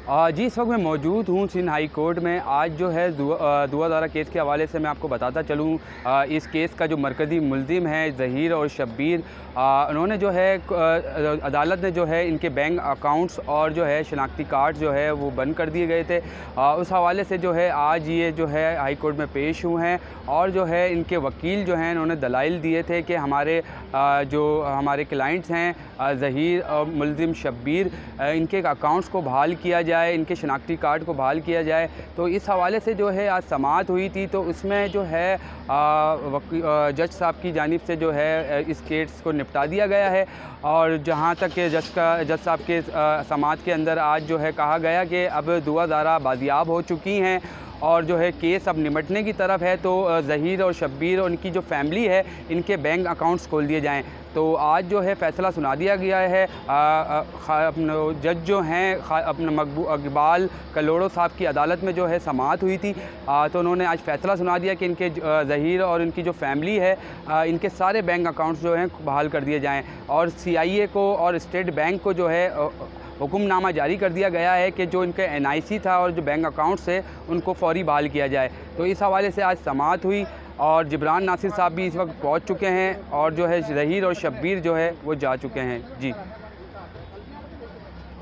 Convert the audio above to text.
जी, इस वक्त मैं मौजूद हूँ सिंध हाई कोर्ट में। आज जो है दुआ दारा केस के हवाले से मैं आपको बताता चलूँ। इस केस का जो मरकज़ी मुल्ज़िम है ज़हीर और शब्बीर, उन्होंने जो है अदालत ने जो है इनके बैंक अकाउंट्स और जो है शनाख्ती कार्ड जो है वो बंद कर दिए गए थे। उस हवाले से जो है आज ये जो है हाई कोर्ट में पेश हुए हैं और जो है इनके वकील जो हैं इन्होंने दलाइल दिए थे कि जो हमारे क्लाइंट्स हैं ज़हीर और मुल्ज़िम शब्बीर, इनके अकाउंट्स को बहाल किया जाए, इनके शनाख्ती कार्ड को बहाल किया जाए। तो इस हवाले से जो है आज समाअत हुई थी, तो उसमें जो है जज साहब की जानिब से जो है इस केस को निपटा दिया गया है। और जहाँ तक के जज साहब के समाअत के अंदर आज जो है कहा गया कि अब दुआ दारा बाजियाब हो चुकी हैं और जो है केस अब निमटने की तरफ है। तो ज़हीर और शब्बीर और इनकी जो फैमिली है, इनके बैंक अकाउंट्स खोल दिए जाएँ। तो आज जो है फ़ैसला सुना दिया गया है। अपने जज जो हैं अपने मकबूल इकबाल कलोड़ो साहब की अदालत में जो है समाअत हुई थी। तो उन्होंने आज फ़ैसला सुना दिया कि इनके ज़हीर और इनकी जो फैमिली है, इनके सारे बैंक अकाउंट्स जो हैं बहाल कर दिए जाएँ। और CIA को और स्टेट बैंक को जो है हुक्मनामा जारी कर दिया गया है कि जो इनका NIC था और जो बैंक अकाउंट्स है उनको फ़ौरी बहाल किया जाए। तो इस हवाले से आज समाअत हुई और जिब्रान नासिर साहब भी इस वक्त पहुंच चुके हैं और जो है ज़हीर और शब्बीर जो है वो जा चुके हैं। जी।